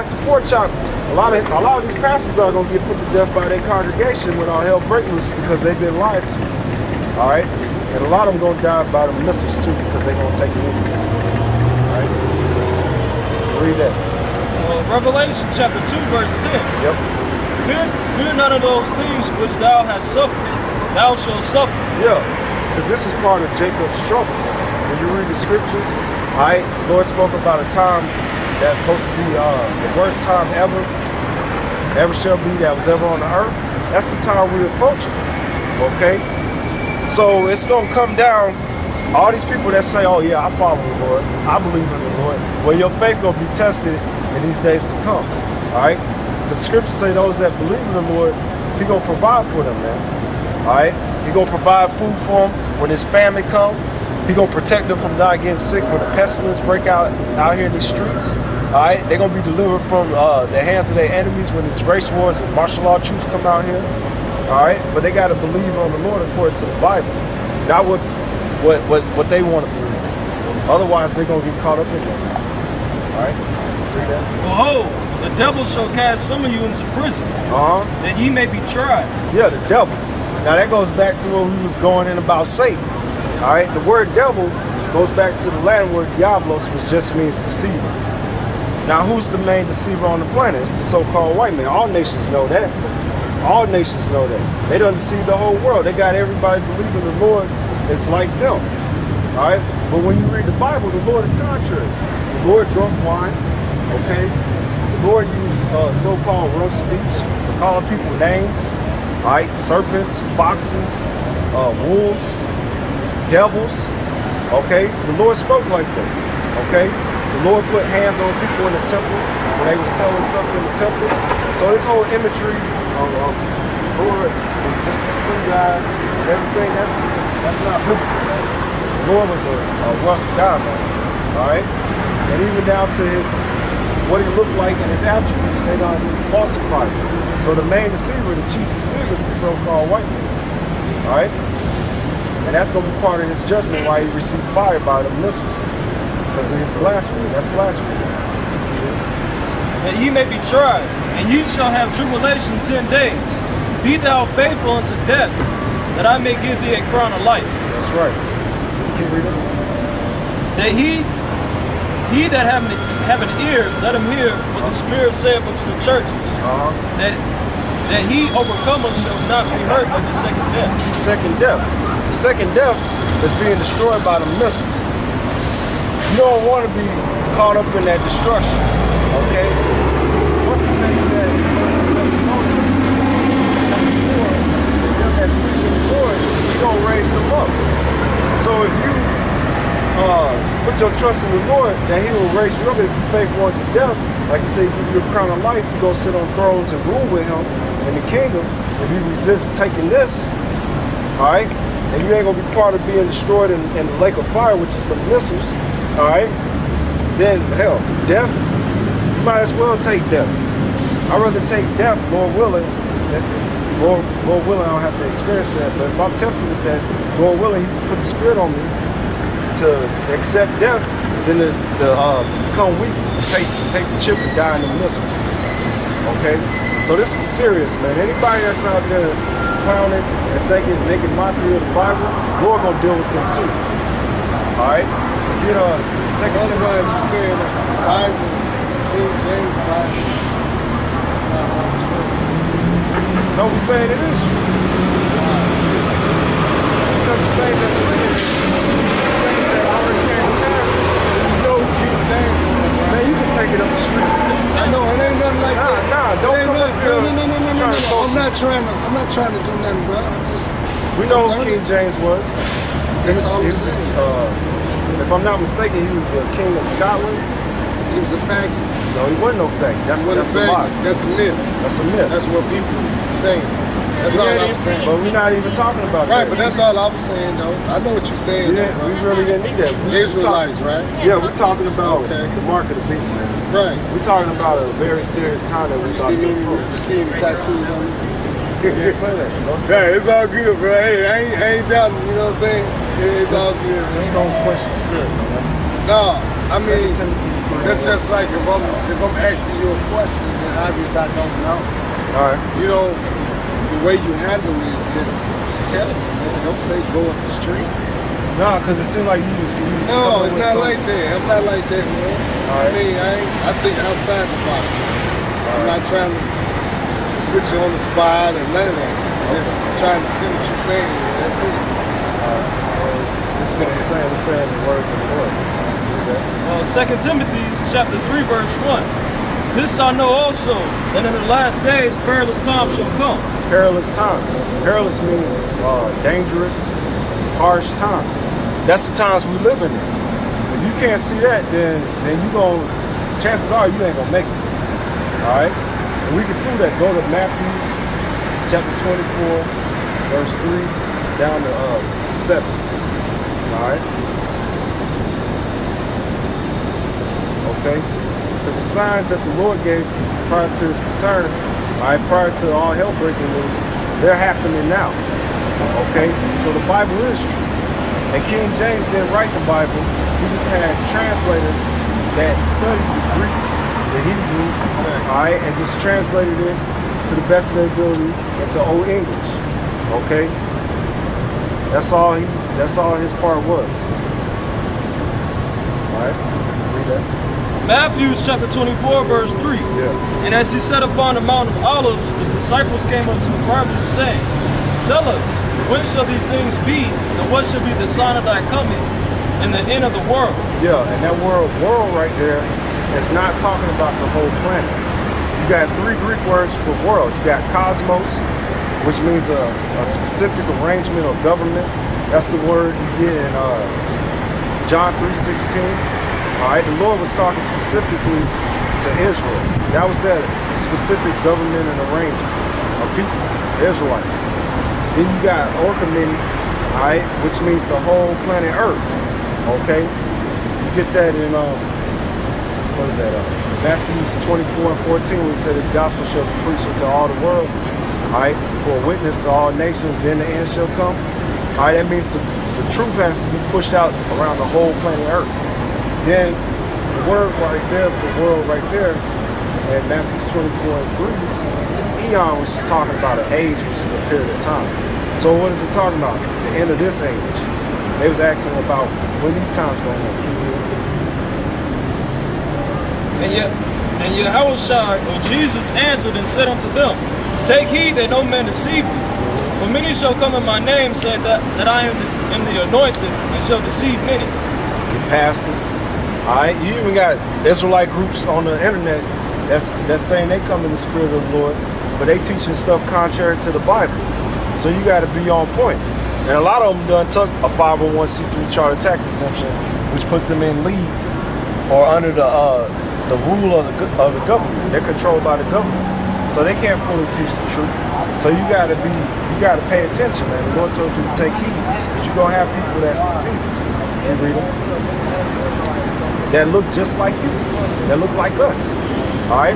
pass the pork chop, a lot of these pastors are gonna get put to death by their congregation when all hell breaks loose because they've been lied to. All right, and a lot of them gonna die by the missiles too because they're gonna take it in. All right, read that. Revelation chapter 2, verse 10. Yep. Fear none of those things which thou hast suffered. Thou shalt suffer. Yeah, because this is part of Jacob's trouble. When you read the scriptures, all right, the Lord spoke about a time that's supposed to be the worst time ever shall be that was ever on the earth. That's the time we're approaching. Okay? So it's going to come down, all these people that say, oh yeah, I follow the Lord, I believe in the Lord, well, your faith going to be tested in these days to come. All right? The scriptures say those that believe in the Lord, He going to provide for them, man. All right? He going to provide food for them when His famine comes. He gonna protect them from not getting sick when the pestilence break out here in these streets. All right, they're gonna be delivered from the hands of their enemies when these race wars and martial law troops come out here. All right, but they gotta believe on the Lord according to the Bible, not what they want to believe. Otherwise, they're gonna get caught up in it. All right, read that. Behold, the devil shall cast some of you into prison, that ye may be tried. Yeah, the devil. Now that goes back to what we was going in about Satan. All right, the word devil goes back to the Latin word diablos, which just means deceiver. Now, who's the main deceiver on the planet? It's the so-called white man. All nations know that. All nations know that. They done deceived the whole world. They got everybody believing the Lord is like them. All right, but when you read the Bible, the Lord is contrary. The Lord drunk wine. Okay, the Lord used so-called rough speech for calling people names. All right, serpents, foxes, wolves. Devils, okay? The Lord spoke like that, okay? The Lord put hands on people in the temple when they were selling stuff in the temple. So this whole imagery of the Lord is just a screw guy and everything, that's not biblical, man. The Lord was a rough guy, man, all right? And even down to what he looked like and his attributes, they don't falsify it. So the main deceiver, the chief deceiver is the so-called white man, all right? And that's going to be part of his judgment why he received fire by the missiles. Because of his blasphemy. That's blasphemy. That ye may be tried, and you shall have tribulation 10 days. Be thou faithful unto death, that I may give thee a crown of life. That's right. Keep reading. That he that have an ear, let him hear what the Spirit saith unto the churches. That he overcometh shall not be hurt of the second death. Second death. The second death is being destroyed by the missiles. You don't want to be caught up in that destruction, okay? Once you take that Lord, He's going to raise them up. So if you put your trust in the Lord, that He will raise you up if you faithful unto death. Like He said, give you a crown of life, you go sit on thrones and rule with Him in the kingdom. If you resist taking this, all right? And you ain't gonna be part of being destroyed in the lake of fire, which is the missiles, all right? Then, hell, death, you might as well take death. I'd rather take death, Lord willing. Lord willing, I don't have to experience that. But if I'm tested with that, Lord willing, He put the Spirit on me to accept death, than to become weak, take the chip and die in the missiles, okay? So this is serious, man. Anybody that's out there clowning and thinking, making mockery of the Bible, Lord gonna deal with them too. All right. You know, Second Timothy, you saying that the Bible, King James Bible, it's not all true. No, we're saying it is true. Because the things that's written, things that already came to pass, You know who King James was, right? man, you can take it up the street. I know it ain't nothing like that. Nah, don't come up here. No. I'm not trying to do nothing, bro. I'm just. We know who King James was. That's all I'm saying. If I'm not mistaken, he was a king of Scotland. He was a faggot. No, he wasn't no faggot. That's a lie. That's a myth. That's a myth. That's what people say. That's all I'm saying. But we're not even talking about Right, that. but that's all I'm saying, though. I know what you're saying. We really didn't need that. Israelites, right? Yeah, we're talking about the mark of the beast, man. Right. We're talking about a very serious time that we You thought see any tattoos on me? Yeah, it's all good, bro. Hey, I ain't doubting, you know what I'm saying? It's all good. Just don't question spirit, man. No, I mean, Timothy 3. That's just like if I'm asking you a question, then obviously I don't know. All right. You know, the way you handle it is just tell me, man. Don't say go up the street. No, because it seems like you just No, it's not like that. I'm not like that, man. All right. I mean, I think outside the box. I'm not trying to put you on the spot or none of that. Just trying to see what you're saying. That's it. This is what I'm saying. We're saying the words of the Lord. Okay. 2 Timothy chapter 3, verse 1. This I know also, that in the last days perilous times shall come. Perilous times. Perilous means dangerous, harsh times. That's the times we live in. If you can't see that, then you gon' chances are you ain't gonna make it. All right. And we can prove that. Go to Matthew chapter 24, verse 3 down to 7. All right. Okay. Because the signs that the Lord gave prior to his return, all right, prior to all hell breaking loose, they're happening now. Okay. So the Bible is true. And King James didn't write the Bible. He just had translators that studied the Greek, the Hebrew, all right, and just translated it to the best of their ability into Old English. Okay? That's all his part was. All right? Read that. Matthew chapter 24, verse 3. Yeah. And as he sat upon the Mount of Olives, the disciples came unto him privately, saying, Tell us, when shall these things be, and what shall be the sign of thy coming, and the end of the world? Yeah, and that world right there is not talking about the whole planet. You got 3 Greek words for world. You got cosmos, which means a specific arrangement or government. That's the word you get in John 3:16. All right, the Lord was talking specifically to Israel. That was that specific government and arrangement of people, the Israelites. Then you got Orkamini, all right, which means the whole planet Earth. Okay, you get that in what is that? Matthew 24 and 14, when he said his gospel shall be preached into all the world, all right, for a witness to all nations, then the end shall come. All right, that means the truth has to be pushed out around the whole planet Earth. Then the word right there for world right there, at Matthew 24 and 3, this eon was just talking about an age, which is a period of time. So what is it talking about? The end of this age. They was asking about when these times going to end. And Yahushua, or Jesus, answered and said unto them, Take heed that no man deceive you. For many shall come in my name, saying that I am the anointed, and shall deceive many. The pastors. All right, you even got Israelite groups on the internet that's saying they come in the spirit of the Lord, but they teaching stuff contrary to the Bible. So you got to be on point. And a lot of them done took a 501c3 charter tax exemption, which put them in league or under the rule of the government. They're controlled by the government, so they can't fully teach the truth. So you got to pay attention, man. The Lord told you to take heed, because you're gonna have people that's deceivers. You read them, that look just like you, that look like us. All right.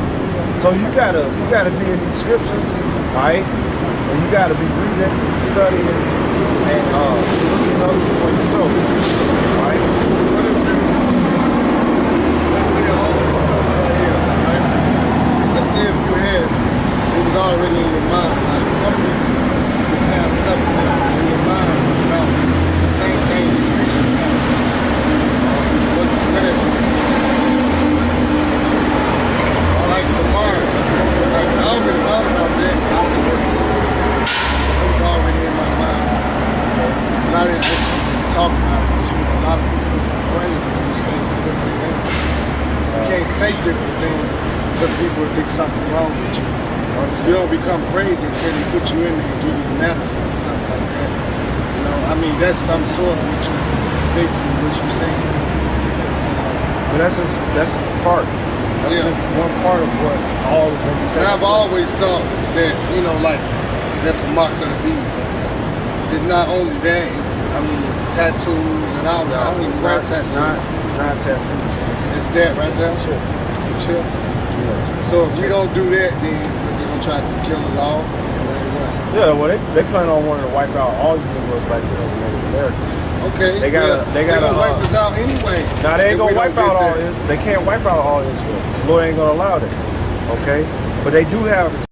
So you gotta be in these scriptures, all right. And you gotta be reading, studying, and looking up for yourself. All right. Let's say all this stuff right here, right? Let's say if you had it was already in your mind. Like some people will have stuff in your mind about the same thing you're preaching about. Whatever. Like the barn. Like I already thought about that when I was 14. It was already in my mind. But I didn't actually talk about it because a lot of people look crazy when you say different things. You can't say different things because people think something wrong with you. You don't become crazy until they put you in there and give you the medicine and stuff like that. You know, I mean, that's some sort of what you, basically what you're saying. But that's just a part. That's just one part of what all is going to be taking And I've place. always thought that, you know, like, that's a mark of the beast. It's not only that, it's, I mean, tattoos and all that. I don't even wear tattoos. It's not tattoos. It's that right there? Chip. The chip. Yeah. So if we don't do that, then they're going to try to kill us off. Yeah, well, they plan on wanting to wipe out all Negroes, Latinos, and Native Americans. Okay. They gotta wipe us out anyway. Now they ain't if we gonna wipe don't out get all. that. They can't wipe out all Israel. The Lord ain't gonna allow that. Okay, but they do have